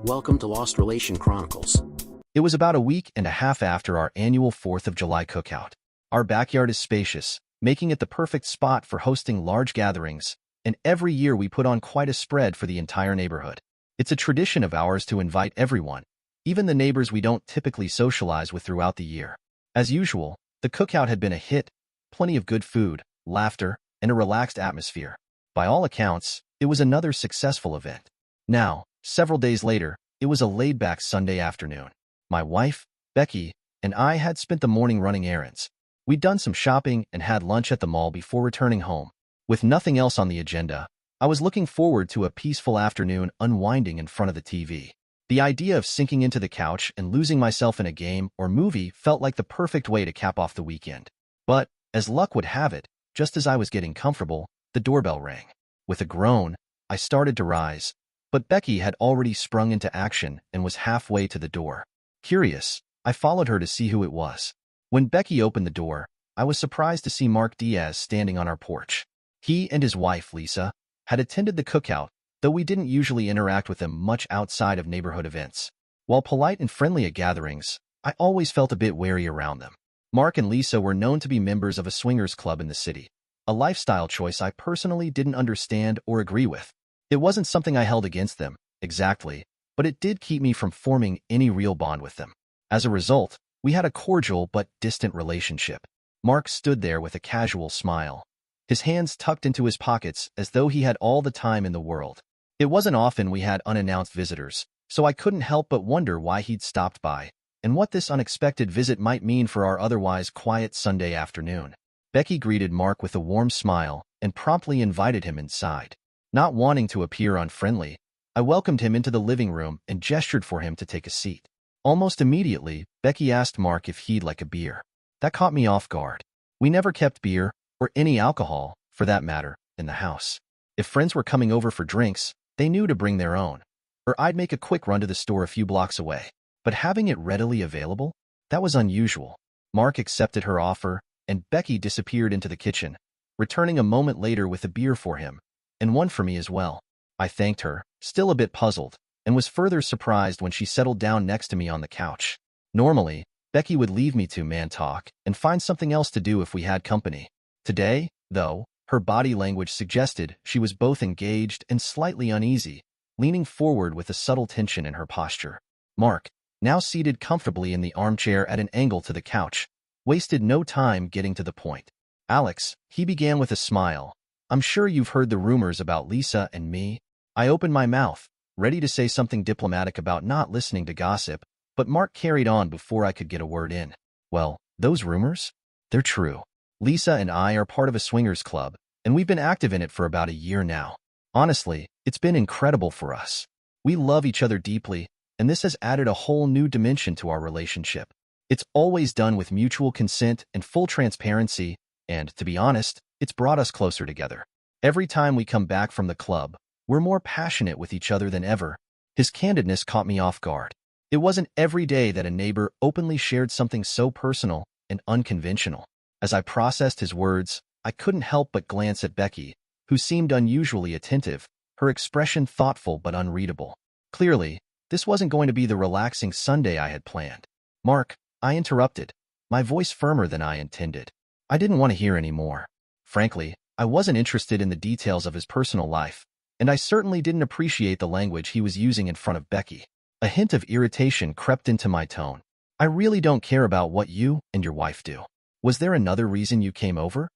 Welcome to Lost Relation Chronicles. It was about a week and a half after our annual 4th of July cookout. Our backyard is spacious, making it the perfect spot for hosting large gatherings, and every year we put on quite a spread for the entire neighborhood. It's a tradition of ours to invite everyone, even the neighbors we don't typically socialize with throughout the year. As usual, the cookout had been a hit, plenty of good food, laughter, and a relaxed atmosphere. By all accounts, it was another successful event. Now, several days later, it was a laid-back Sunday afternoon. My wife, Becky, and I had spent the morning running errands. We'd done some shopping and had lunch at the mall before returning home. With nothing else on the agenda, I was looking forward to a peaceful afternoon unwinding in front of the TV. The idea of sinking into the couch and losing myself in a game or movie felt like the perfect way to cap off the weekend. But, as luck would have it, just as I was getting comfortable, the doorbell rang. With a groan, I started to rise, but Becky had already sprung into action and was halfway to the door. Curious, I followed her to see who it was. When Becky opened the door, I was surprised to see Mark Diaz standing on our porch. He and his wife, Lisa, had attended the cookout, though we didn't usually interact with them much outside of neighborhood events. While polite and friendly at gatherings, I always felt a bit wary around them. Mark and Lisa were known to be members of a swingers club in the city, a lifestyle choice I personally didn't understand or agree with. It wasn't something I held against them, exactly, but it did keep me from forming any real bond with them. As a result, we had a cordial but distant relationship. Mark stood there with a casual smile, his hands tucked into his pockets as though he had all the time in the world. It wasn't often we had unannounced visitors, so I couldn't help but wonder why he'd stopped by, and what this unexpected visit might mean for our otherwise quiet Sunday afternoon. Becky greeted Mark with a warm smile and promptly invited him inside. Not wanting to appear unfriendly, I welcomed him into the living room and gestured for him to take a seat. Almost immediately, Becky asked Mark if he'd like a beer. That caught me off guard. We never kept beer, or any alcohol, for that matter, in the house. If friends were coming over for drinks, they knew to bring their own, or I'd make a quick run to the store a few blocks away. But having it readily available? That was unusual. Mark accepted her offer, and Becky disappeared into the kitchen, returning a moment later with a beer for him, and one for me as well. I thanked her, still a bit puzzled, and was further surprised when she settled down next to me on the couch. Normally, Becky would leave me to man talk and find something else to do if we had company. Today, though, her body language suggested she was both engaged and slightly uneasy, leaning forward with a subtle tension in her posture. Mark, now seated comfortably in the armchair at an angle to the couch, wasted no time getting to the point. "Alex," he began with a smile, "I'm sure you've heard the rumors about Lisa and me." I opened my mouth, ready to say something diplomatic about not listening to gossip, but Mark carried on before I could get a word in. "Well, those rumors? They're true. Lisa and I are part of a swingers club, and we've been active in it for about a year now. Honestly, it's been incredible for us. We love each other deeply, and this has added a whole new dimension to our relationship. It's always done with mutual consent and full transparency, and, to be honest, it's brought us closer together. Every time we come back from the club, we're more passionate with each other than ever." His candidness caught me off guard. It wasn't every day that a neighbor openly shared something so personal and unconventional. As I processed his words, I couldn't help but glance at Becky, who seemed unusually attentive, her expression thoughtful but unreadable. Clearly, this wasn't going to be the relaxing Sunday I had planned. "Mark," I interrupted, my voice firmer than I intended. I didn't want to hear any more. Frankly, I wasn't interested in the details of his personal life, and I certainly didn't appreciate the language he was using in front of Becky. A hint of irritation crept into my tone. "I really don't care about what you and your wife do. Was there another reason you came over?"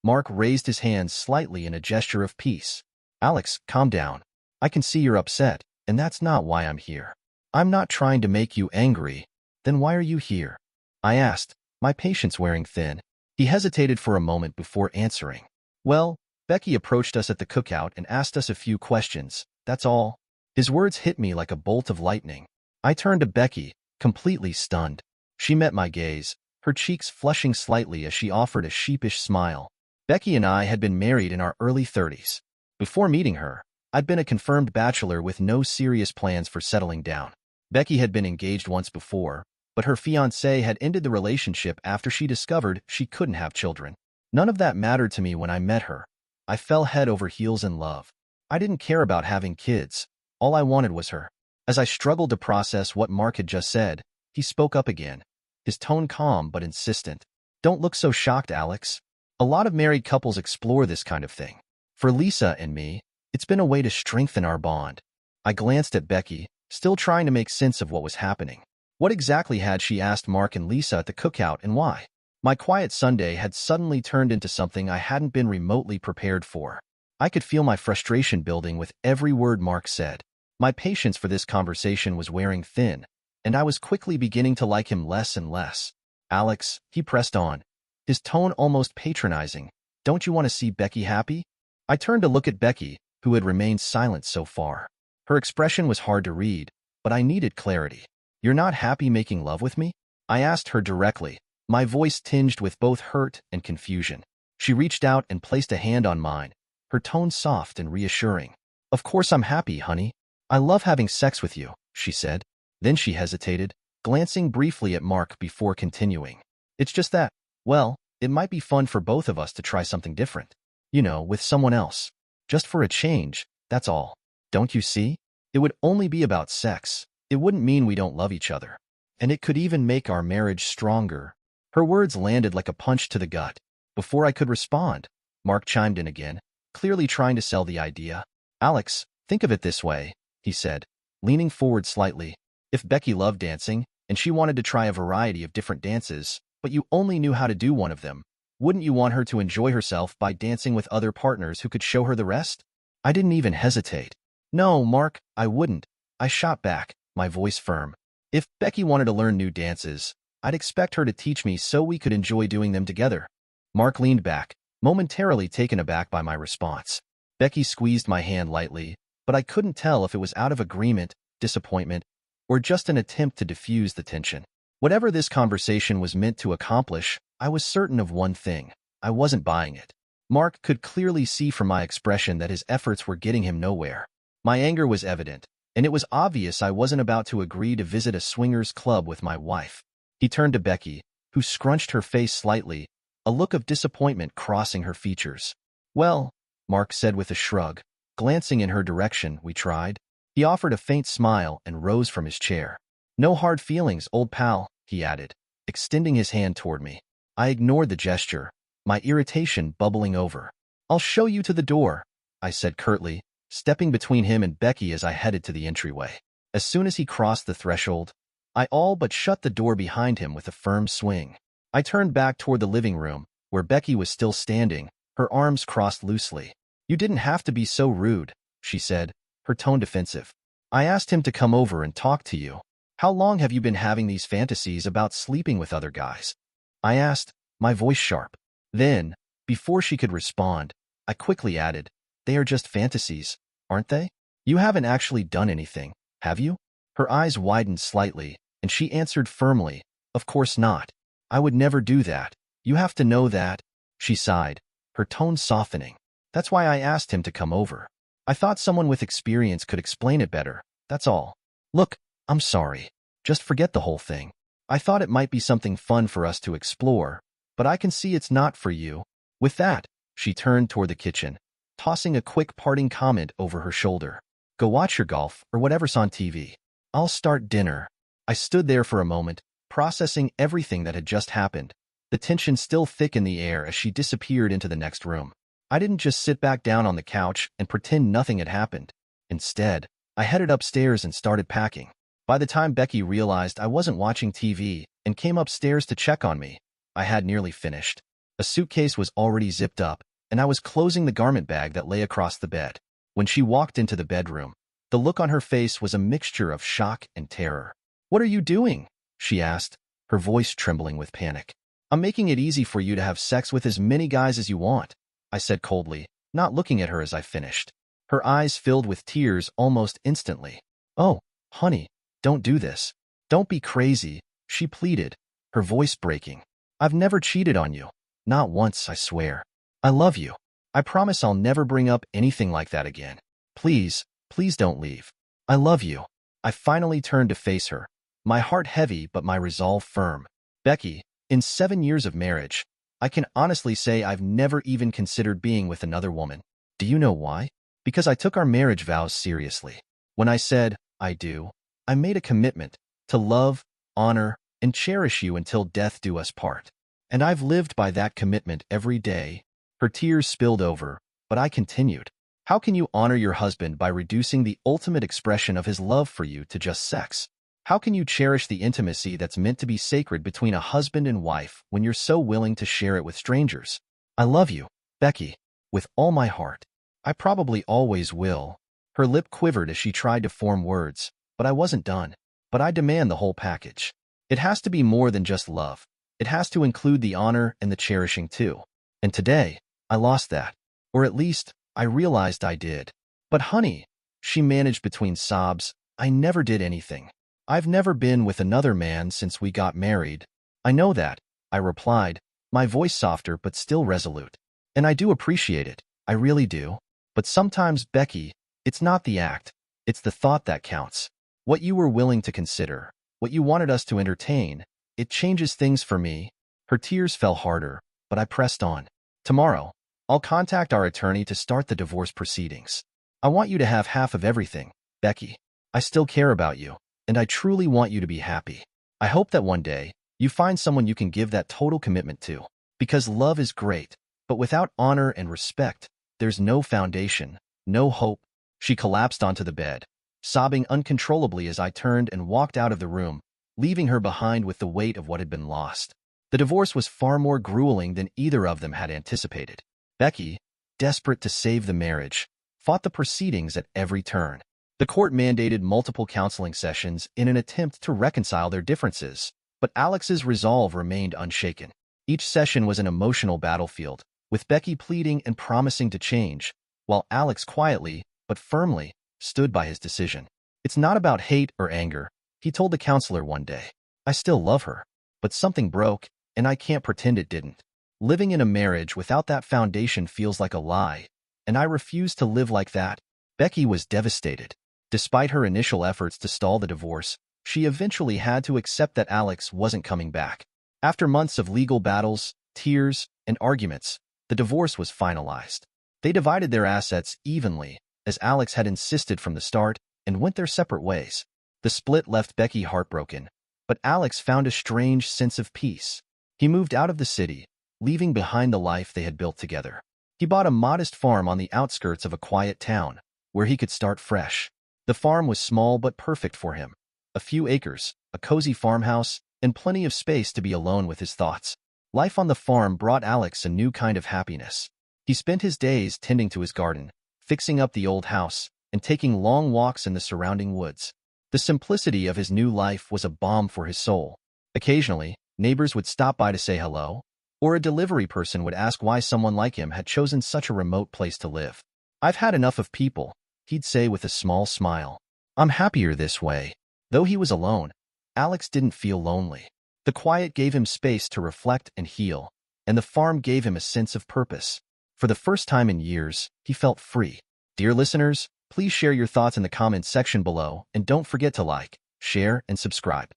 Mark raised his hands slightly in a gesture of peace. "Alex, calm down. I can see you're upset, and that's not why I'm here. I'm not trying to make you angry. Then why are you here?" I asked, my patience wearing thin. He hesitated for a moment before answering. "Well, Becky approached us at the cookout and asked us a few questions, that's all." His words hit me like a bolt of lightning. I turned to Becky, completely stunned. She met my gaze, her cheeks flushing slightly as she offered a sheepish smile. Becky and I had been married in our early 30s. Before meeting her, I'd been a confirmed bachelor with no serious plans for settling down. Becky had been engaged once before, but her fiancé had ended the relationship after she discovered she couldn't have children. None of that mattered to me when I met her. I fell head over heels in love. I didn't care about having kids. All I wanted was her. As I struggled to process what Mark had just said, he spoke up again, his tone calm but insistent. Don't look so shocked, Alex. A lot of married couples explore this kind of thing. For Lisa and me, it's been a way to strengthen our bond. I glanced at Becky, still trying to make sense of what was happening. What exactly had she asked Mark and Lisa at the cookout, and why? My quiet Sunday had suddenly turned into something I hadn't been remotely prepared for. I could feel my frustration building with every word Mark said. My patience for this conversation was wearing thin, and I was quickly beginning to like him less and less. Alex, he pressed on, his tone almost patronizing. Don't you want to see Becky happy? I turned to look at Becky, who had remained silent so far. Her expression was hard to read, but I needed clarity. You're not happy making love with me? I asked her directly, my voice tinged with both hurt and confusion. She reached out and placed a hand on mine, her tone soft and reassuring. Of course I'm happy, honey. I love having sex with you, she said. Then she hesitated, glancing briefly at Mark before continuing. It's just that, well, it might be fun for both of us to try something different. You know, with someone else. Just for a change, that's all. Don't you see? It would only be about sex. It wouldn't mean we don't love each other. And it could even make our marriage stronger. Her words landed like a punch to the gut. Before I could respond, Mark chimed in again, clearly trying to sell the idea. Alex, think of it this way, he said, leaning forward slightly. If Becky loved dancing, and she wanted to try a variety of different dances, but you only knew how to do one of them, wouldn't you want her to enjoy herself by dancing with other partners who could show her the rest? I didn't even hesitate. No, Mark, I wouldn't. I shot back, my voice firm. If Becky wanted to learn new dances, I'd expect her to teach me so we could enjoy doing them together. Mark leaned back, momentarily taken aback by my response. Becky squeezed my hand lightly, but I couldn't tell if it was out of agreement, disappointment, or just an attempt to diffuse the tension. Whatever this conversation was meant to accomplish, I was certain of one thing. I wasn't buying it. Mark could clearly see from my expression that his efforts were getting him nowhere. My anger was evident, and it was obvious I wasn't about to agree to visit a swingers club with my wife. He turned to Becky, who scrunched her face slightly, a look of disappointment crossing her features. Well, Mark said with a shrug, glancing in her direction. We tried. He offered a faint smile and rose from his chair. No hard feelings, old pal, he added, extending his hand toward me. I ignored the gesture, my irritation bubbling over. I'll show you to the door, I said curtly, stepping between him and Becky as I headed to the entryway. As soon as he crossed the threshold, I all but shut the door behind him with a firm swing. I turned back toward the living room, where Becky was still standing, her arms crossed loosely. You didn't have to be so rude, she said, her tone defensive. I asked him to come over and talk to you. How long have you been having these fantasies about sleeping with other guys? I asked, my voice sharp. Then, before she could respond, I quickly added, they are just fantasies, aren't they? You haven't actually done anything, have you? Her eyes widened slightly, and she answered firmly, of course not. I would never do that. You have to know that. She sighed, her tone softening. That's why I asked him to come over. I thought someone with experience could explain it better, that's all. Look, I'm sorry. Just forget the whole thing. I thought it might be something fun for us to explore, but I can see it's not for you. With that, she turned toward the kitchen, tossing a quick parting comment over her shoulder. Go watch your golf or whatever's on TV. I'll start dinner. I stood there for a moment, processing everything that had just happened, the tension still thick in the air as she disappeared into the next room. I didn't just sit back down on the couch and pretend nothing had happened. Instead, I headed upstairs and started packing. By the time Becky realized I wasn't watching TV and came upstairs to check on me, I had nearly finished. A suitcase was already zipped up, and I was closing the garment bag that lay across the bed. When she walked into the bedroom, the look on her face was a mixture of shock and terror. What are you doing? She asked, her voice trembling with panic. I'm making it easy for you to have sex with as many guys as you want, I said coldly, not looking at her as I finished. Her eyes filled with tears almost instantly. Oh, honey, don't do this. Don't be crazy, she pleaded, her voice breaking. I've never cheated on you. Not once, I swear. I love you. I promise I'll never bring up anything like that again. Please, please don't leave. I love you. I finally turned to face her, my heart heavy but my resolve firm. Becky, in 7 years of marriage, I can honestly say I've never even considered being with another woman. Do you know why? Because I took our marriage vows seriously. When I said, I do, I made a commitment to love, honor, and cherish you until death do us part. And I've lived by that commitment every day." Her tears spilled over, but I continued. "How can you honor your husband by reducing the ultimate expression of his love for you to just sex? How can you cherish the intimacy that's meant to be sacred between a husband and wife when you're so willing to share it with strangers? I love you, Becky, with all my heart. I probably always will." Her lip quivered as she tried to form words, but I wasn't done. "But I demand the whole package. It has to be more than just love. It has to include the honor and the cherishing too. And today, I lost that. Or at least, I realized I did." "But honey," she managed between sobs, "I never did anything. I've never been with another man since we got married." "I know that," I replied, my voice softer but still resolute. "And I do appreciate it. I really do. But sometimes, Becky, it's not the act. It's the thought that counts. What you were willing to consider, what you wanted us to entertain, it changes things for me." Her tears fell harder, but I pressed on. "Tomorrow, I'll contact our attorney to start the divorce proceedings. I want you to have half of everything, Becky. I still care about you, and I truly want you to be happy. I hope that one day, you find someone you can give that total commitment to. Because love is great, but without honor and respect, there's no foundation, no hope." She collapsed onto the bed, sobbing uncontrollably as I turned and walked out of the room, leaving her behind with the weight of what had been lost. The divorce was far more grueling than either of them had anticipated. Becky, desperate to save the marriage, fought the proceedings at every turn. The court mandated multiple counseling sessions in an attempt to reconcile their differences, but Alex's resolve remained unshaken. Each session was an emotional battlefield, with Becky pleading and promising to change, while Alex quietly, but firmly, stood by his decision. "It's not about hate or anger," he told the counselor one day. "I still love her, but something broke, and I can't pretend it didn't. Living in a marriage without that foundation feels like a lie, and I refuse to live like that." Becky was devastated. Despite her initial efforts to stall the divorce, she eventually had to accept that Alex wasn't coming back. After months of legal battles, tears, and arguments, the divorce was finalized. They divided their assets evenly, as Alex had insisted from the start, and went their separate ways. The split left Becky heartbroken, but Alex found a strange sense of peace. He moved out of the city, leaving behind the life they had built together. He bought a modest farm on the outskirts of a quiet town, where he could start fresh. The farm was small but perfect for him. A few acres, a cozy farmhouse, and plenty of space to be alone with his thoughts. Life on the farm brought Alex a new kind of happiness. He spent his days tending to his garden, fixing up the old house, and taking long walks in the surrounding woods. The simplicity of his new life was a balm for his soul. Occasionally, neighbors would stop by to say hello, or a delivery person would ask why someone like him had chosen such a remote place to live. "I've had enough of people," he'd say with a small smile. "I'm happier this way." Though he was alone, Alex didn't feel lonely. The quiet gave him space to reflect and heal, and the farm gave him a sense of purpose. For the first time in years, he felt free. Dear listeners, please share your thoughts in the comments section below, and don't forget to like, share, and subscribe.